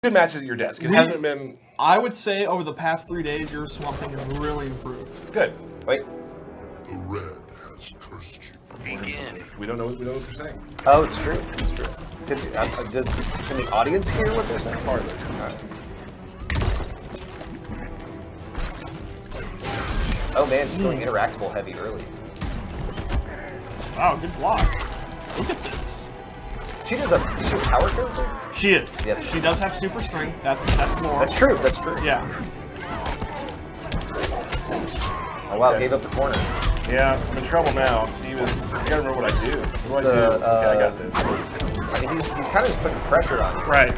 good matches at your desk. It hasn't been. I would say over the past 3 days, your Swamp Thing has really improved. Good. Wait. The red has cursed you. Begin. We don't know what you're saying. Oh, it's true. It's true. Can the audience hear what they're saying? Part of it. All right. Oh man, just going interactable heavy early. Wow, good block. Look at this. Is she a power character? She is. Yep. She does have super strength. That's more. That's true. That's true. Yeah. Oh wow, gave up the corner. Yeah, I'm in trouble now. Steve is. I gotta remember what I do. What do I do? Okay, I got this. I mean, he's kind of just putting pressure on you. Right.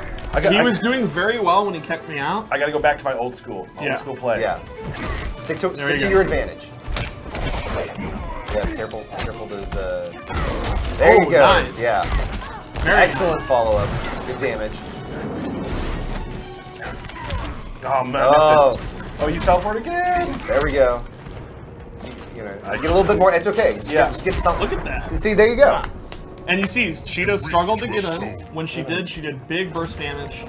He was doing very well when he kicked me out. I gotta go back to my old school. Old school play. Yeah. Stick to your advantage. Yeah, careful those. There you go. Nice. Yeah. Very excellent follow-up. Good damage. Oh man, I missed it. Oh, you fell for it again. There we go. You know, get a little bit more. It's okay. Just get something. Look at that. See, there you go. And you see, Cheetah struggled to get in. When she did big burst damage.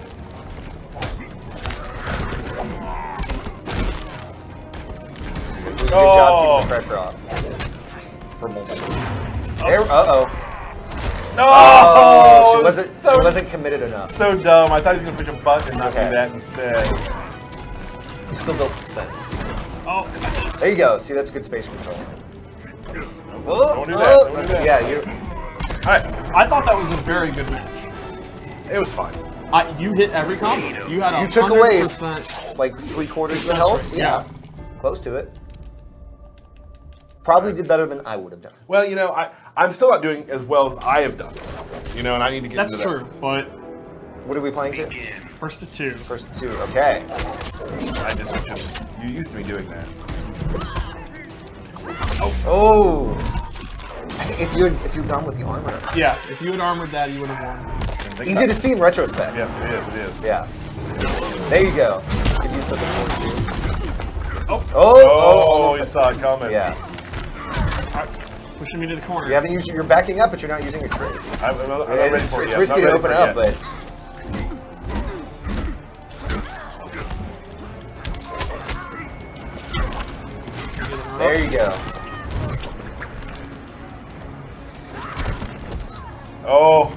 Good job keeping the pressure off. For multiple. Uh-oh. No! Oh, she wasn't committed enough. So dumb. I thought he was going to push a button and not do that instead. You still built suspense. Oh. There you go. See, that's good space control. Don't do that. Don't do that. Yeah, you. Alright. I thought that was a very good match. It was fun. You hit every combo. You had You took away 100%. like 3/4 of the health. Yeah. Close to it. Probably did better than I would have done. Well, you know, I'm still not doing as well as I have done. You know, and I need to get That's into that. true, but What are we playing to? first to 2. First to 2. Okay. You used to be doing that. Oh. If you're done with the armor. Yeah, if you had armored that, you would have won. Easy to see in retrospect. Yeah, it is. Yeah. There you go. Could use something more too. Oh, you saw it coming. Yeah. Pushing me to the corner. You haven't used. You're backing up, but you're not using your trick. I'm not ready for it It's yet. risky to open up, but. There you go. Oh.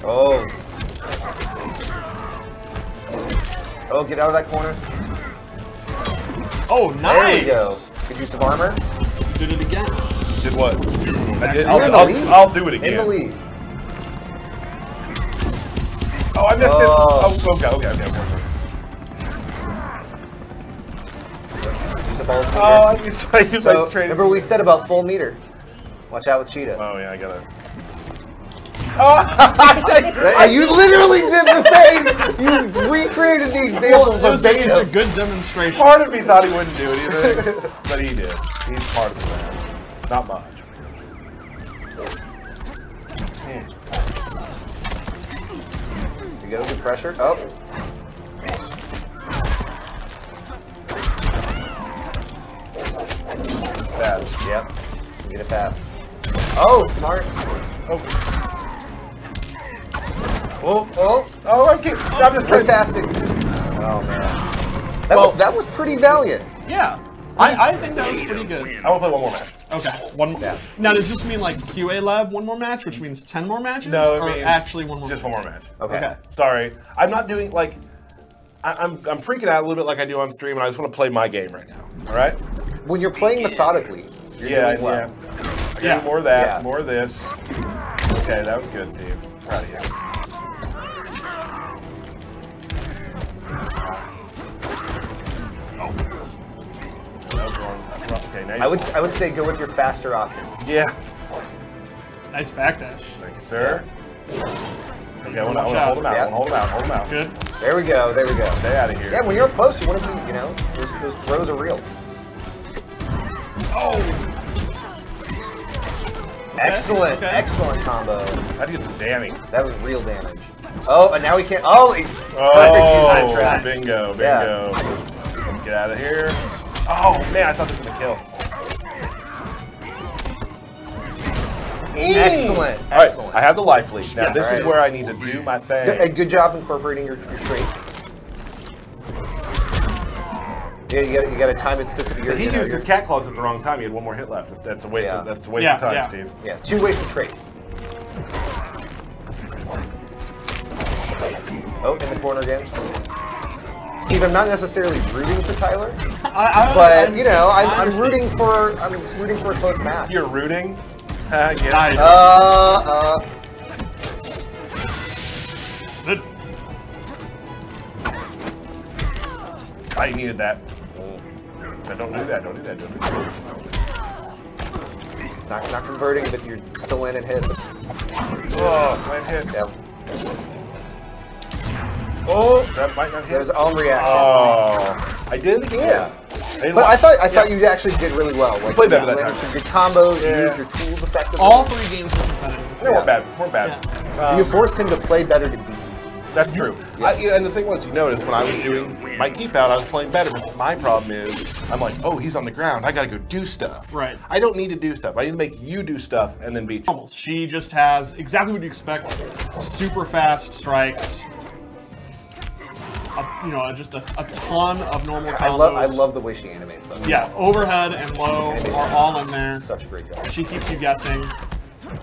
Oh, get out of that corner. Oh, nice. There you go. Good use of armor. Did it again. Did what? I did. You're in the lead. I'll do it again. In the lead. Oh, I missed it. Oh, okay. Use the balls meter. Oh, I used like trade. Remember we said about full meter. Watch out with Cheetah. Oh yeah, I gotta. You literally did the thing. You recreated the example It was a verbatim. good demonstration. Part of me thought he wouldn't do it either, but he did. He's part of the plan. Not much. You get good pressure. Oh. Fast. Yep. Get it fast. Oh, smart. I'm just Fantastic. Oh man. That was pretty valiant. Yeah. I think that was pretty good. I want to play one more match. Okay, one more. Yeah. Now, does this mean like QA Lab one more match, which means 10 more matches? No, it or means actually one more. just one more match. Okay. Sorry, I'm not doing like. I'm freaking out a little bit like I do on stream, and I just want to play my game right now. All right? When you're playing methodically, you're doing well. I gotta do more of that, Yeah. more of this. Okay, that was good, Steve. Proud of you. That was wrong. Okay, now I would say go with your faster options. Yeah. Nice backdash. Thank you, sir. Okay, I want to Watch hold him out. Yeah. I want to hold him out. Good. There we go. There we go. Stay out of here. Yeah, when you're up close, you want to be, those throws are real. Oh! Excellent, okay. Excellent combo. How to get some damage. That was real damage. Oh, and now he can't. Oh, perfect use of trash. Bingo. Yeah. Get out of here. Oh, man, I thought this was going to kill. Excellent. All right, Excellent. I have the life lead. Now, Yeah, this all is right. where I need to do my thing. Good job incorporating your trait. Yeah, you gotta time it specifically. He used his cat claws at the wrong time. He had one more hit left. That's a waste. That's a waste of time, Steve. Yeah, 2 wasted traits. Oh, in the corner again. Steve, I'm not necessarily rooting for Tyler, but you know, I'm rooting for a close match. You're rooting? Nice. Good. I needed that. Don't do that. Don't do that. Don't do that. Not converting, but you're still landing hits. Oh, land hits. Yep. Oh, that might not hit. That was on reaction. Oh, I did it again. Yeah. But I thought you actually did really well. Like, played better that landed time. some good combos. You used your tools effectively. All 3 games were competitive. They weren't bad. Weren't bad. Yeah. You forced him to play better to beat you. That's true. Yes. And the thing was, you noticed when I was doing my keep out, I was playing better. But my problem is, I'm like, oh, he's on the ground. I gotta go do stuff. Right. I don't need to do stuff. I need to make you do stuff and then beat you. Almost. She just has exactly what you expect. Super fast strikes. You know, just a ton of normal combos. I love the way she animates. By the way. Yeah, overhead and low are all in there. Such a great job. She keeps you guessing.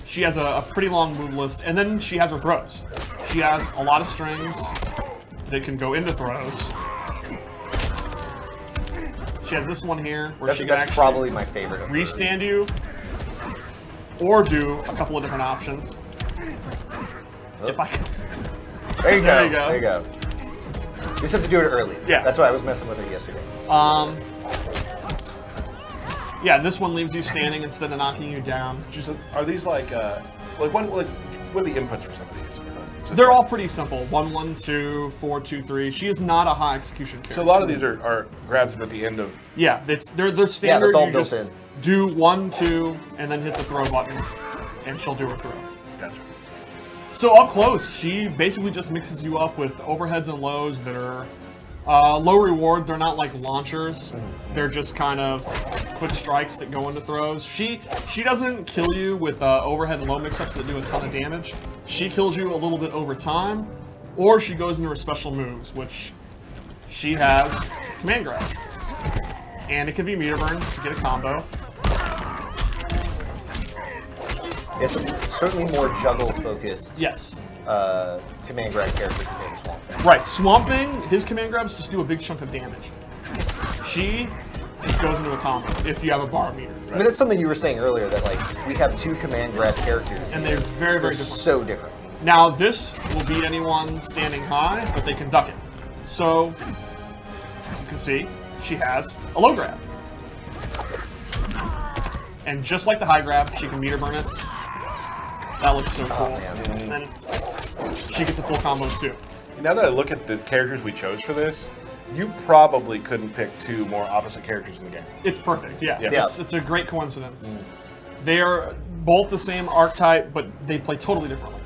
She has a pretty long move list, and then she has her throws. She has a lot of strings that can go into throws. She has this one here where she can That's actually probably my favorite. Of her. restand you, or do a couple of different options. Oh. If I can. There you go. There you go. There you go. You just have to do it early. Yeah. That's why I was messing with it yesterday. Yeah, this one leaves you standing instead of knocking you down. Are these what are the inputs for some of these? They're all pretty simple. 1, 1, 2, 4, 2, 3. She is not a high execution character. So a lot of these are grabs at the end of. Yeah, they're standard. Yeah, that's all you built just in. do 1, 2, and then hit the throw button, and she'll do her throw. Gotcha. So up close, she basically just mixes you up with overheads and lows that are low reward. They're not like launchers. They're just kind of quick strikes that go into throws. She doesn't kill you with overhead and low mix-ups that do a ton of damage. She kills you a little bit over time, or she goes into her special moves, which she has command grab. And it can be meter burn to get a combo. Yeah, so certainly more juggle-focused. Yes. Command grab character compared to Swamp Thing. Right, Swamp Thing, his command grabs just do a big chunk of damage. She just goes into a combo if you have a bar meter. I mean, that's something you were saying earlier, that like we have 2 command grab characters. And they're very, very different. So different. Now, this will beat anyone standing high, but they can duck it. So, you can see, she has a low grab. And just like the high grab, she can meter burn it. That looks so cool. And then she gets a full combo too. Now that I look at the characters we chose for this, you probably couldn't pick 2 more opposite characters in the game. It's perfect, yeah. Yeah. It's a great coincidence. They are both the same archetype, but they play totally differently.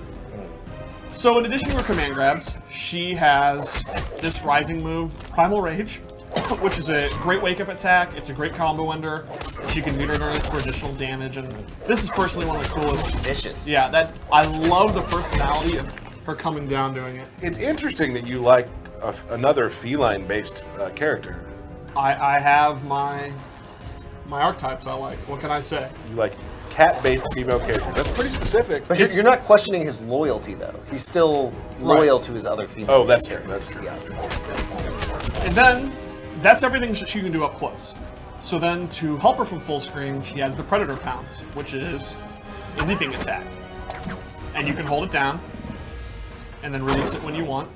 So in addition to her command grabs, she has this rising move, Primal Rage, which is a great wake-up attack. It's a great combo ender. She can meter burn it for additional damage, and this is personally one of the coolest. Vicious. Yeah, I love the personality of her coming down doing it. It's interesting that you like another feline-based character. I have my archetypes I like. What can I say? You like cat-based female characters. That's pretty specific. But you're not questioning his loyalty, though. He's still loyal to his other female. Oh, that's true. That's true. Yes. And then, that's everything she can do up close. So then, to help her from full screen, she has the Predator Pounce, which is a leaping attack. And you can hold it down, and then release it when you want.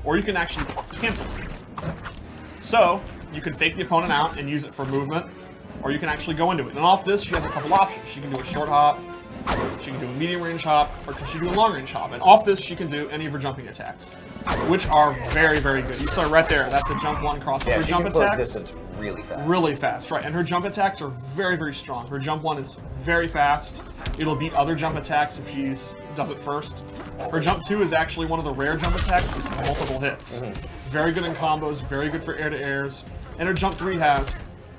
Or you can actually cancel it. So, you can fake the opponent out and use it for movement, or you can actually go into it. And off this, she has a couple options. She can do a short hop, she can do a medium range hop, or she can do a long range hop. And off this, she can do any of her jumping attacks, which are very, very good. You saw right there, that's a jump 1 cross. Yeah, her she jump can close attacks, distance really fast. really fast, right. And her jump attacks are very, very strong. Her jump 1 is very fast. It'll beat other jump attacks if she does it first. Her jump 2 is actually one of the rare jump attacks with multiple hits. Very good in combos, very good for air-to-airs. And her jump 3 has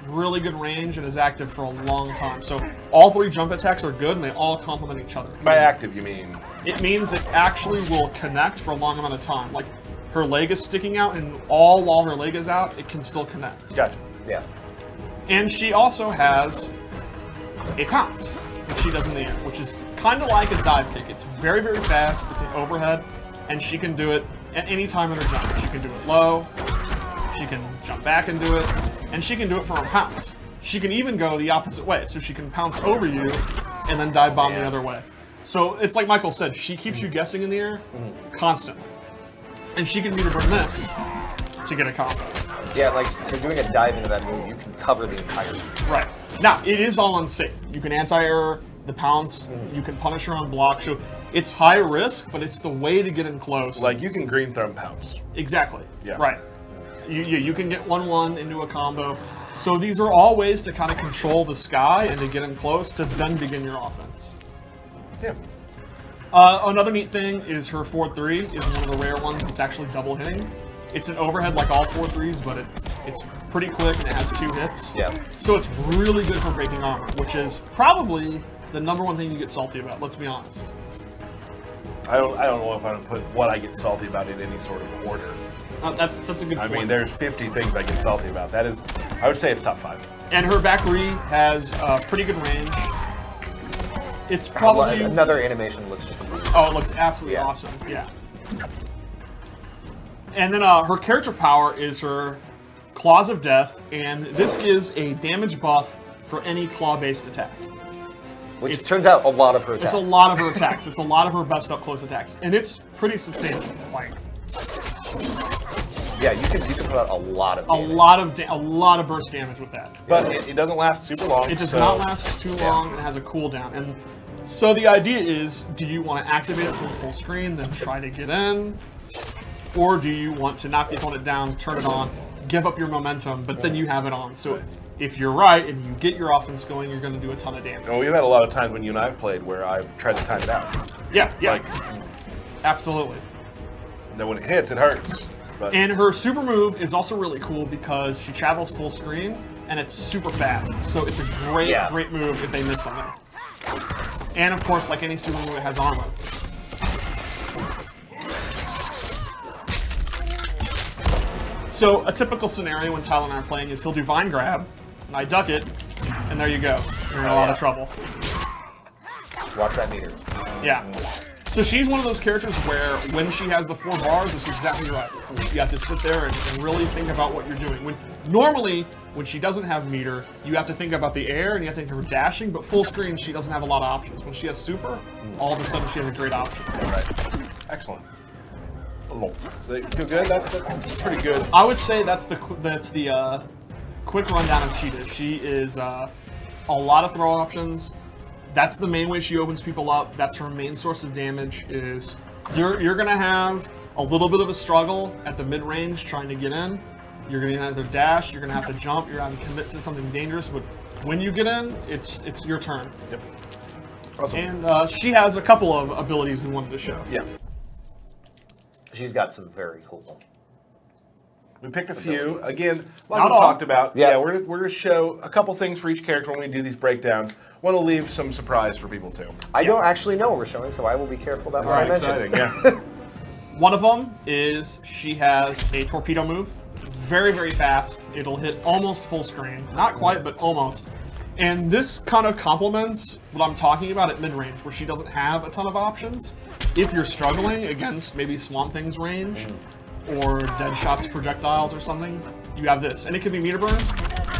really good range and is active for a long time. So all 3 jump attacks are good and they all complement each other. By active, you mean? It means it actually will connect for a long amount of time. Like, her leg is sticking out, and all while her leg is out, it can still connect. Gotcha. Yeah. And she also has a pounce, which she does in the air, which is kind of like a dive kick. It's very, very fast. It's an overhead, and she can do it at any time in her jump. She can do it low, she can jump back and do it, and she can do it from her pounce. She can even go the opposite way, so she can pounce over you and then dive bomb the other way. So it's like Michael said, she keeps you guessing in the air constantly. And she can meter burn this to get a combo. Yeah, like, so doing a dive into that move, you can cover the entire screen. Right. Now, it is all unsafe. You can anti-air the pounce, you can punish her on block, so it's high risk, but it's the way to get in close. Like, you can green thumb pounce. Exactly. Yeah. Right. You can get 1-1 into a combo. So these are all ways to kind of control the sky and to get in close to then begin your offense. Yeah. Another neat thing is her 4-3 is one of the rare ones that's actually double hitting. It's an overhead like all 4-3s, but it's pretty quick and it has 2 hits. Yeah. So it's really good for breaking armor, which is probably the #1 thing you get salty about, let's be honest. I don't know if I would put what I get salty about in any sort of order. That's a good point. I mean, there's 50 things I get salty about. That is, I would say it's top 5. And her back re has pretty good range. It's probably... Another animation looks just amazing. Oh, it looks absolutely awesome. Yeah. And then her character power is her Claws of Death, and this is a damage buff for any claw-based attack. Which turns out a lot of her attacks. It's a lot of her attacks. It's a lot of her best up-close attacks. And it's pretty substantial. Like, yeah, you can put out a lot of damage. A lot of burst damage with that. But it doesn't last super long. It does not last too long, and it has a cooldown. And so the idea is, do you want to activate it from full screen, then try to get in? Or do you want to knock the opponent down, turn it on, give up your momentum, but then you have it on? So if you're right and you get your offense going, you're going to do a ton of damage. Well, we've had a lot of times when you and I have played where I've tried to time it out. Yeah, yeah. Like, absolutely. And then when it hits, it hurts. But And her super move is also really cool because she travels full screen and it's super fast. So it's a great, great move if they miss something. And of course, like any super move, it has armor. So a typical scenario when Tyler and I are playing is he'll do Vine Grab, and I duck it, and there you go. You're in a lot of trouble. Watch that meter. Yeah. So she's one of those characters where when she has the 4 bars, it's exactly right. You have to sit there and really think about what you're doing. Normally, when she doesn't have meter, you have to think about the air and you have to think of her dashing, but full screen, she doesn't have a lot of options. When she has super, all of a sudden she has a great option. Right. Excellent. So you feel good? That's pretty good. I would say that's the quick rundown of Cheetah. She is a lot of throw options. That's the main way she opens people up. That's her main source of damage. Is you're gonna have a little bit of a struggle at the mid range trying to get in. You're gonna have to dash. You're gonna have to jump. You're gonna have to commit to something dangerous. But when you get in, it's your turn. Yep. Awesome. And she has a couple of abilities we wanted to show. Yeah. She's got some very cool. We picked a few. Again, like Not we all. talked about. Yeah. We're going to show a couple things for each character when we do these breakdowns. Want to leave some surprise for people too. I don't actually know what we're showing, so I will be careful about what I mention. Exciting, yeah. One of them is she has a torpedo move. Very, very fast. It'll hit almost full screen. Not quite, but almost. And this kind of complements what I'm talking about at mid-range, where she doesn't have a ton of options. If you're struggling against maybe Swamp Thing's range, or Deadshot's projectiles or something, you have this. And it can be meter burn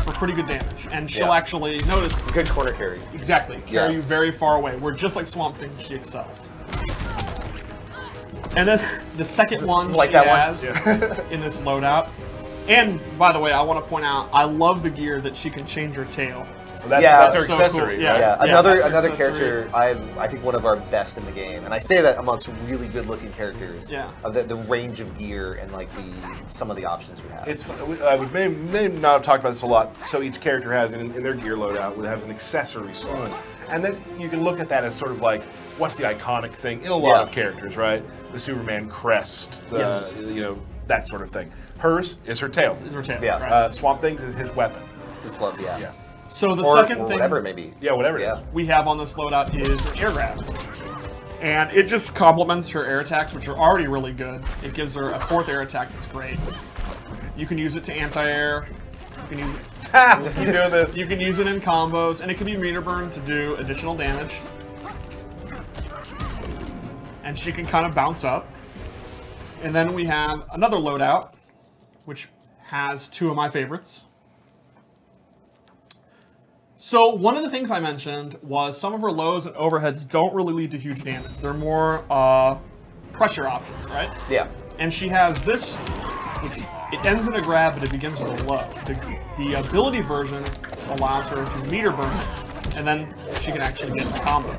for pretty good damage. And she'll actually, notice... Good corner carry. Exactly. Carry you very far away, where just like Swamp Thing, she excels. And then the second one she has in this loadout. And, by the way, I want to point out, I love the gear that she can change her tail. So that's her accessory, cool. right? Yeah, that's her another accessory. character, I think one of our best in the game, and I say that amongst really good-looking characters. Yeah. Of the range of gear and like some of the options we have. It's we may not have talked about this a lot. So each character has in their gear loadout would have an accessory slot, and then you can look at that as sort of like what's the iconic thing in a lot of characters, right? The Superman crest, you know, that sort of thing. Hers is her tail. Is her tail. Yeah. Right. Swamp Thing's is his weapon. His club, Yeah. So the or second thing whatever it may be. Yeah, whatever it is. we have on this loadout is an air grab. And it just complements her air attacks, which are already really good. It gives her a 4th air attack that's great. You can use it to anti-air. You can use it. You do this. You can use it in combos, and it can be meter burn to do additional damage. And she can kind of bounce up. And then we have another loadout, which has 2 of my favorites. So one of the things I mentioned was some of her lows and overheads don't really lead to huge damage. They're more pressure options, right? Yeah. And she has this, which it ends in a grab, but it begins with a low. The ability version allows her to meter burn, and then she can actually get a combo.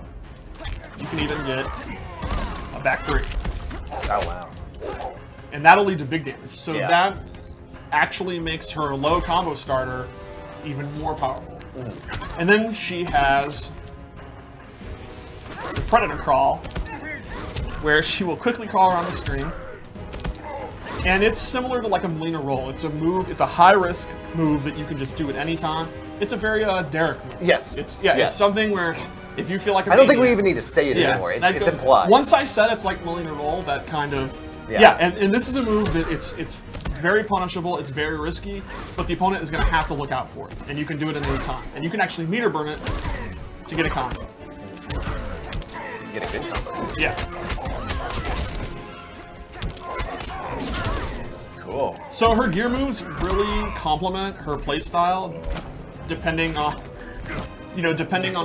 You can even get a back 3. Oh, wow. And that'll lead to big damage. So Yeah. that actually makes her low combo starter even more powerful. And then she has the Predator Crawl, where she will quickly crawl around the screen. And it's similar to like a Melina roll. It's a move, it's a high-risk move that you can just do at any time. It's a very Derek move. Yes. It's Yes. something where if you feel like a I don't think we maniac- even need to say it anymore. It's that implied. Once I said it's like Melina roll, that kind of... Yeah. Yeah, and this is a move that it's very punishable, it's very risky, but the opponent is going to have to look out for it, and you can do it at any time. And you can actually meter burn it to get a combo. Get a good combo. Yeah. Cool. So her gear moves really complement her playstyle, depending on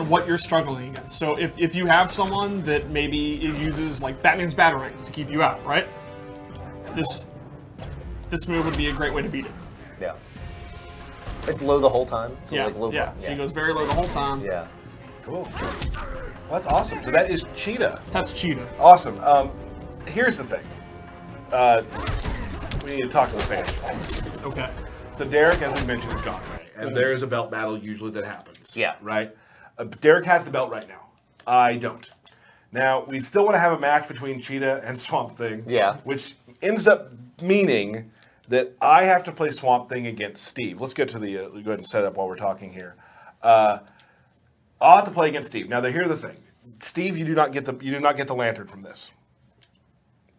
what you're struggling against. So if you have someone that maybe uses like Batman's Batarangs to keep you out, right? This move would be a great way to beat it. Yeah. It's low the whole time. So Yeah, like low yeah. She goes very low the whole time. Yeah. Cool. Well, that's awesome. So that is Cheetah. That's Cheetah. Awesome. Here's the thing. We need to talk to the fans. Okay. So Derek, as we mentioned, is gone, right? And there is a belt battle usually that happens. Yeah. Right? Derek has the belt right now. I don't. Now, we still want to have a match between Cheetah and Swamp Thing. Yeah. Which ends up meaning that I have to play Swamp Thing against Steve. Let's get to the, go ahead and set it up while we're talking here. I'll have to play against Steve. Now, here's the thing. Steve, you do not get the lantern from this.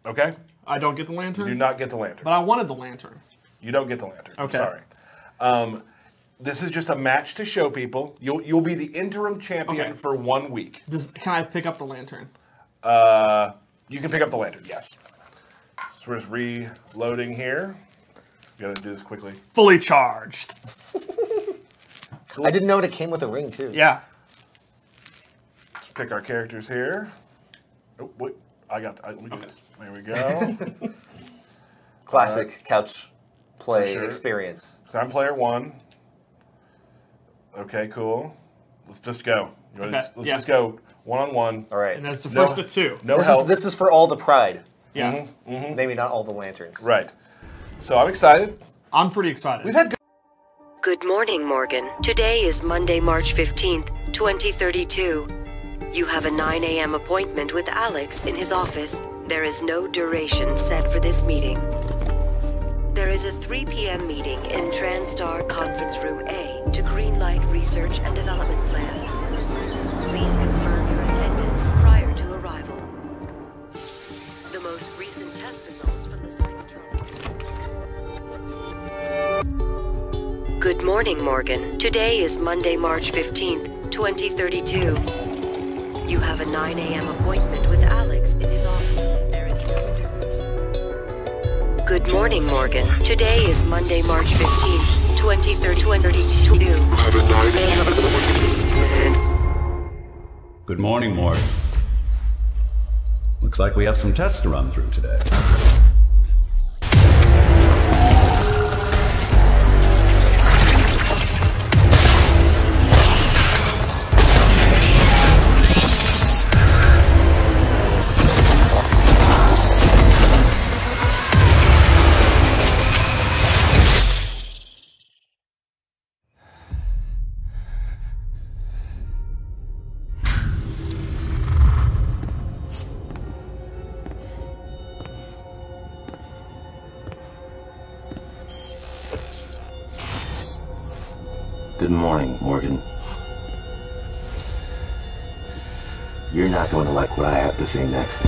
Okay? I don't get the lantern? You do not get the lantern. But I wanted the lantern. You don't get the lantern. Okay. Sorry. This is just a match to show people. You'll be the interim champion for 1 week. Can I pick up the lantern? You can pick up the lantern, yes. So we're just reloading here. Got to do this quickly. Fully charged. I didn't know it came with a ring too. Yeah. Let's pick our characters here. Oh, wait. Look at this. There we go. Classic couch play For sure. experience. So I'm player 1. Okay, cool. Let's just go. Let's just go one-on-one. All right. And that's the first of 2. No This help. is, this is for all the pride. Yeah. Maybe not all the lanterns. Right. So I'm excited. I'm pretty excited. We've had Good morning, Morgan. Today is Monday, March 15th, 2032. You have a 9 a.m. appointment with Alex in his office. There is no duration set for this meeting. There is a 3 p.m. meeting in TranStar Conference Room A to greenlight research and development plans. Please confirm your attendance prior to arrival. The most recent test results from the Cybertron. Good morning, Morgan. Today is Monday, March 15th, 2032. You have a 9 a.m. appointment with Alex in his office. There is no duration. Good morning, Morgan. Today is Monday, March 15th, 2032. You have a 9 a.m. Good morning, Morgan. Looks like we have some tests to run through today. Good morning, Morgan. You're not going to like what I have to say next.